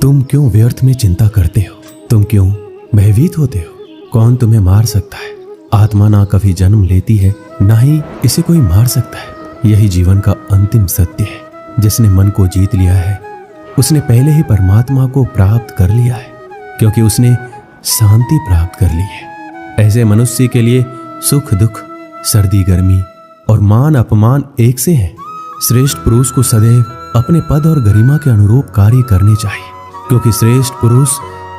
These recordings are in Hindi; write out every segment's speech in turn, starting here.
तुम क्यों व्यर्थ में चिंता करते हो? तुम क्यों भयभीत होते हो? कौन तुम्हें मार सकता है? आत्मा ना कभी जन्म लेती है, ना ही इसे कोई मार सकता है। यही जीवन का अंतिम सत्य है। जिसने मन को जीत लिया है उसने पहले ही परमात्मा को प्राप्त कर लिया है, क्योंकि उसने शांति प्राप्त कर ली है। ऐसे मनुष्य के लिए सुख दुख, सर्दी गर्मी और मान अपमान एक से हैं। श्रेष्ठ पुरुष को सदैव अपने पद और गरिमा के अनुरूप कार्य करने चाहिए, क्योंकि श्रेष्ठ पुरुष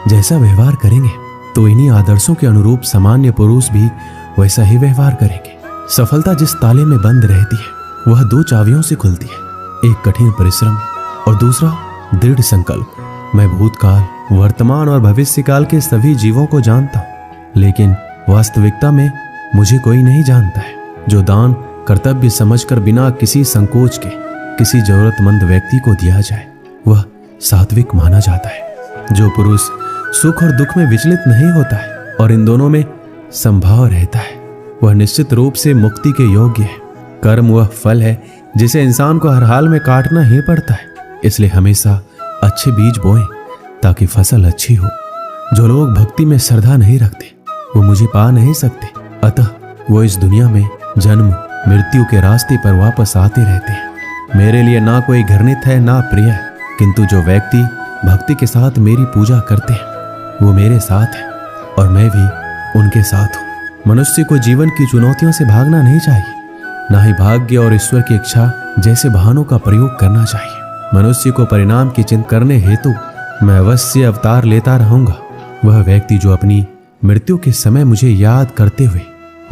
जैसा व्यवहार करेंगे तो इन्हीं आदर्शों के अनुरूप सामान्य पुरुष भी वैसा ही व्यवहार करेंगे। सफलता जिस ताले में बंद रहती है वह दो चाबियों से खुलती है, एक कठिन परिश्रम और दूसरा दृढ़ संकल्प। मैं भूतकाल, वर्तमान और भविष्य काल के सभी जीवों को जानता हूँ, लेकिन वास्तविकता में मुझे कोई नहीं जानता है। जो दान कर्तव्य समझकर बिना किसी संकोच के किसी जरूरतमंद व्यक्ति को दिया जाए वह सात्विक माना जाता है। जो पुरुष सुख और दुख में विचलित नहीं होता है और इन दोनों में संभाव रहता है वह निश्चित रूप से मुक्ति के योग्य है। कर्म वह फल है जिसे इंसान को हर हाल में काटना ही पड़ता है, इसलिए हमेशा अच्छे बीज बोएं ताकि फसल अच्छी हो। जो लोग भक्ति में श्रद्धा नहीं रखते वो मुझे पा नहीं सकते, अतः वो इस दुनिया में जन्म मृत्यु के रास्ते पर वापस आते रहते हैं। मेरे लिए ना कोई घृणित है ना प्रिय है, किंतु जो व्यक्ति भक्ति के साथ मेरी पूजा करते हैं वो मेरे साथ है और मैं भी उनके साथ हूँ। मनुष्य को जीवन की चुनौतियों से भागना नहीं चाहिए, ना ही भाग्य और ईश्वर की इच्छा जैसे वाहनों का प्रयोग करना चाहिए। मनुष्य को परिणाम की चिंता करने हेतु मैं अवश्य अवतार लेता रहूंगा। वह व्यक्ति जो अपनी मृत्यु के समय मुझे याद करते हुए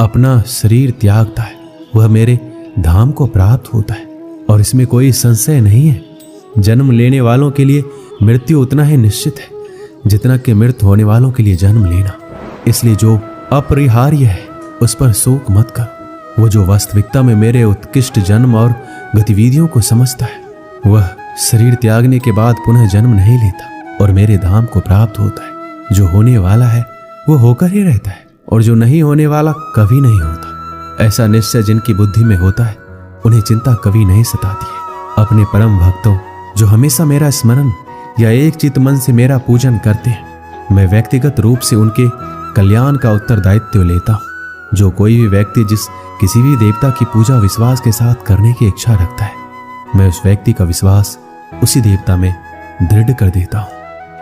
अपना शरीर त्यागता है वह मेरे धाम को प्राप्त होता है, और इसमें कोई संशय नहीं है। जन्म लेने वालों के लिए मृत्यु उतना ही निश्चित है जितना कि मृत होने वालों के लिए जन्म लेना। इसलिए जो अपरिहार्य है उस पर शोक मत कर। वो जो वास्तविकता में मेरे उत्कृष्ट जन्म और गतिविधियों को समझता है वह शरीर त्यागने के बाद पुनः जन्म नहीं लेता और मेरे धाम को प्राप्त होता है। जो होने वाला है वो होकर ही रहता है और जो नहीं होने वाला कभी नहीं होता। ऐसा निश्चय जिनकी बुद्धि में होता है उन्हें चिंता कभी नहीं सताती है। अपने परम भक्तों जो हमेशा मेरा स्मरण या एक चित मन से मेरा पूजन करते हैं, मैं व्यक्तिगत रूप से उनके कल्याण का उत्तरदायित्व लेता हूँ। जो कोई भी व्यक्ति जिस किसी भी देवता की पूजा विश्वास के साथ करने की इच्छा रखता है, मैं उस व्यक्ति का विश्वास उसी देवता में दृढ़ कर देता हूँ।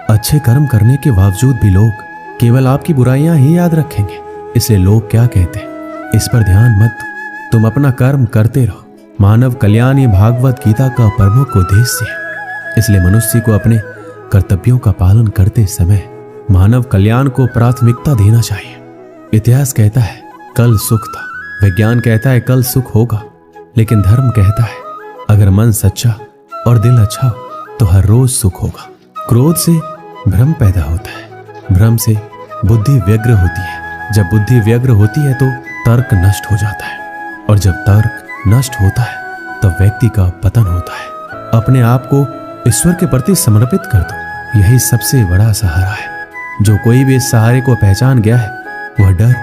अच्छे कर्म करने के बावजूद भी लोग केवल आपकी बुराइयां ही याद रखेंगे, इसलिए लोग क्या कहते हैं इस पर ध्यान मत दो। तुम अपना कर्म करते रहो। मानव कल्याण ये भागवत गीता का प्रमुख उद्देश्य है, इसलिए मनुष्य को अपने कर्तव्यों का पालन करते समय मानव कल्याण को प्राथमिकता देना चाहिए। इतिहास कहता है कल सुख था, विज्ञान कहता है कल सुख होगा, लेकिन धर्म कहता है अगर मन सच्चा और दिल अच्छा हो तो हर रोज सुख होगा। क्रोध से भ्रम पैदा होता है, भ्रम से बुद्धि व्यग्र होती है, जब बुद्धि व्यग्र होती है तो तर्क नष्ट हो जाता है, और जब तर्क नष्ट होता है तब व्यक्ति का पतन होता है। अपने आप को ईश्वर के प्रति समर्पित कर दो, यही सबसे बड़ा सहारा है। जो कोई भी इस सहारे को पहचान गया है वह डर,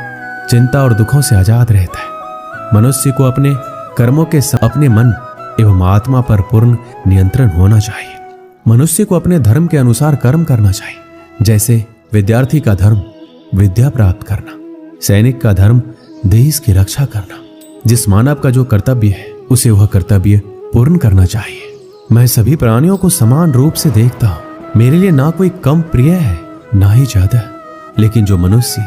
चिंता और दुखों से आजाद रहता है। मनुष्य को अपने कर्मों के अपने मन एवं आत्मा पर पूर्ण नियंत्रण होना चाहिए। मनुष्य को अपने धर्म के अनुसार कर्म करना चाहिए, जैसे विद्यार्थी का धर्म विद्या प्राप्त करना, सैनिक का धर्म देश की रक्षा करना। जिस मानव का जो कर्तव्य है उसे वह कर्तव्य पूर्ण करना चाहिए। मैं सभी प्राणियों को समान रूप से देखता हूँ। मेरे लिए ना कोई कम प्रिय है ना ही ज्यादा, लेकिन जो मनुष्य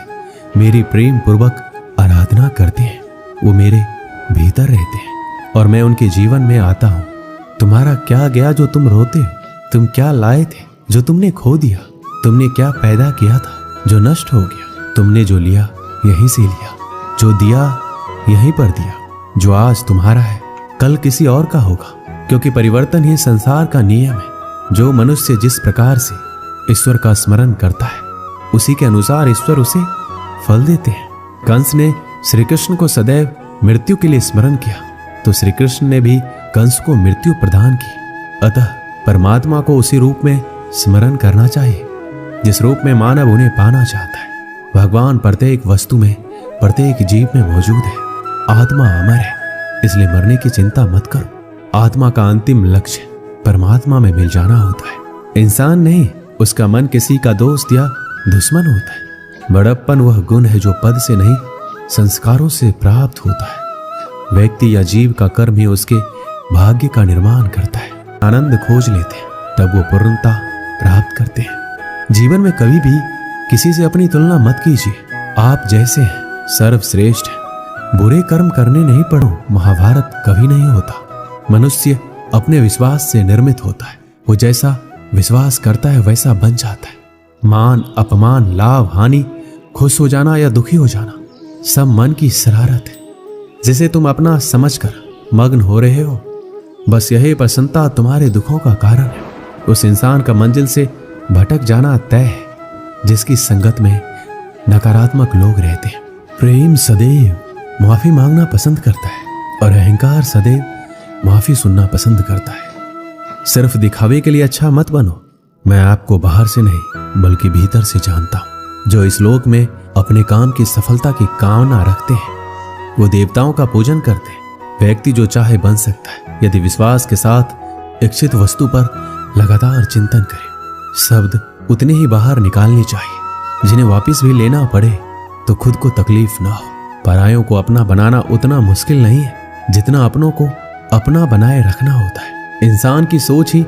मेरी प्रेम पूर्वक आराधना करते हैं वो मेरे भीतर रहते हैं और मैं उनके जीवन में आता हूँ। तुम्हारा क्या गया जो तुम रोते हो? तुम क्या लाए थे जो तुमने खो दिया? तुमने क्या पैदा किया था जो नष्ट हो गया? तुमने जो लिया यहीं से लिया, जो दिया यहीं पर दिया। जो आज तुम्हारा है कल किसी और का होगा, क्योंकि परिवर्तन ही संसार का नियम है। जो मनुष्य जिस प्रकार से ईश्वर का स्मरण करता है उसी के अनुसार ईश्वर उसे फल देते हैं। कंस ने श्री कृष्ण को सदैव मृत्यु के लिए स्मरण किया तो श्री कृष्ण ने भी कंस को मृत्यु प्रदान की। अतः परमात्मा को उसी रूप में स्मरण करना चाहिए जिस रूप में मानव उन्हें पाना चाहता है। भगवान प्रत्येक वस्तु में, प्रत्येक जीव में मौजूद है। आत्मा अमर है, इसलिए मरने की चिंता मत करो। आत्मा का अंतिम लक्ष्य परमात्मा में मिल जाना होता है। इंसान नहीं, उसका मन किसी का दोस्त या दुश्मन होता है। बड़प्पन वह गुण है जो पद से नहीं संस्कारों से प्राप्त होता है। व्यक्ति या जीव का कर्म ही उसके भाग्य का निर्माण करता है। आनंद खोज लेते हैं तब वो पूर्णता प्राप्त करते हैं। जीवन में कभी भी किसी से अपनी तुलना मत कीजिए। आप जैसे हैं सर्वश्रेष्ठ हैं। बुरे कर्म करने नहीं पड़ो, महाभारत कभी नहीं होता। मनुष्य अपने विश्वास से निर्मित होता है। वो जैसा विश्वास करता है वैसा बन जाता है। मान अपमान, लाभ हानि, खुश हो जाना या दुखी हो जाना सब मन की शरारत है जिसे तुम अपना समझकर मग्न हो रहे हो। बस यही प्रसन्नता तुम्हारे दुखों का कारण है। उस इंसान का मंजिल से भटक जाना तय है जिसकी संगत में नकारात्मक लोग रहते हैं। प्रेम सदैव माफी मांगना पसंद करता है और अहंकार सदैव माफी सुनना पसंद करता है। सिर्फ दिखावे के लिए अच्छा मत बनो। मैं आपको बाहर से नहीं बल्कि भीतर से जानता हूं। जो इस लोक में अपने काम की सफलता की कामना रखते हैं वो देवताओं का पूजन करते हैं। व्यक्ति जो चाहे बन सकता है यदि विश्वास के साथ इच्छित वस्तु पर लगातार चिंतन करे। शब्द उतने ही बाहर निकालने चाहिए जिन्हें वापस भी लेना पड़े तो खुद को तकलीफ ना हो। परायों को अपना बनाना उतना मुश्किल नहीं है जितना अपनों को अपना बनाए रखना होता है। इंसान की सोच ही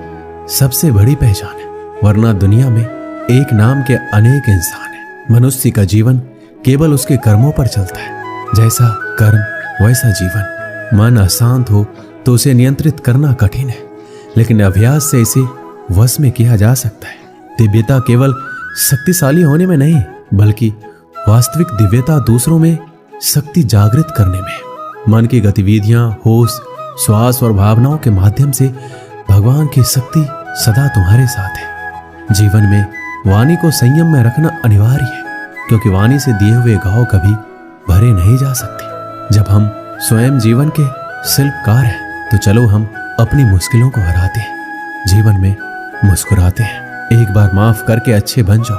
सबसे बड़ी पहचान है, वरना दुनिया में एक नाम के अनेक इंसान हैं। मनुष्य का जीवन केवल उसके कर्मों पर चलता है। जैसा कर्म वैसा जीवन। मन अशांत हो तो उसे नियंत्रित करना कठिन है, लेकिन अभ्यास से इसे वश में किया जा सकता है। दिव्यता केवल शक्तिशाली होने में नहीं बल्कि वास्तविक दिव्यता दूसरों में शक्ति जागृत करने में। मन की गतिविधियां, होश, श्वास और भावनाओं के माध्यम से भगवान की शक्ति सदा तुम्हारे साथ है। जीवन में वाणी को संयम में रखना अनिवार्य है क्योंकि वाणी से दिए हुए घाव कभी भरे नहीं जा सकते। जब हम स्वयं जीवन के शिल्पकार हैं तो चलो हम अपनी मुश्किलों को हराते हैं, जीवन में मुस्कुराते हैं। एक बार माफ करके अच्छे बन जाओ,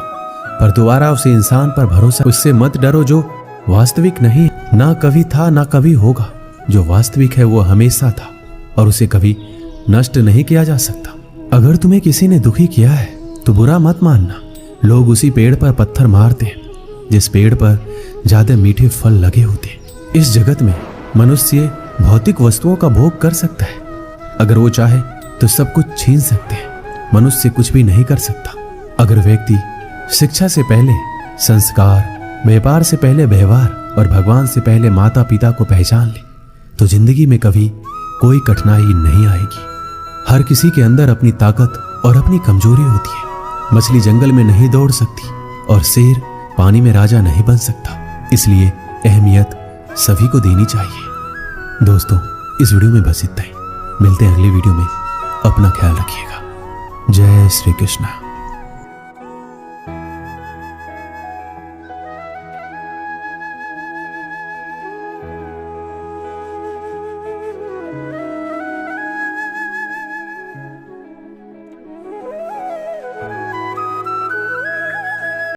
पर दोबारा उसे इंसान पर भरोसा उससे मत डरो जो वास्तविक नहीं, ना कभी था ना कभी होगा। जो वास्तविक है वो हमेशा था और उसे कभी नष्ट नहीं किया जा सकता। अगर तुम्हें किसी ने दुखी किया है तो बुरा मत मानना। लोग उसी पेड़ पर पत्थर मारते हैं जिस पेड़ पर ज्यादा मीठे फल लगे होते हैं। इस जगत में मनुष्य भौतिक वस्तुओं का भोग कर सकता है। अगर वो चाहे तो सब कुछ छीन सकते हैं, मनुष्य कुछ भी नहीं कर सकता। अगर व्यक्ति शिक्षा से पहले संस्कार, व्यापार से पहले व्यवहार और भगवान से पहले माता पिता को पहचान ले तो जिंदगी में कभी कोई कठिनाई नहीं आएगी। हर किसी के अंदर अपनी ताकत और अपनी कमजोरी होती है। मछली जंगल में नहीं दौड़ सकती और शेर पानी में राजा नहीं बन सकता, इसलिए अहमियत सभी को देनी चाहिए। दोस्तों, इस वीडियो में बस इतना ही। मिलते हैं अगली वीडियो में। अपना ख्याल रखिएगा। जय श्री कृष्ण।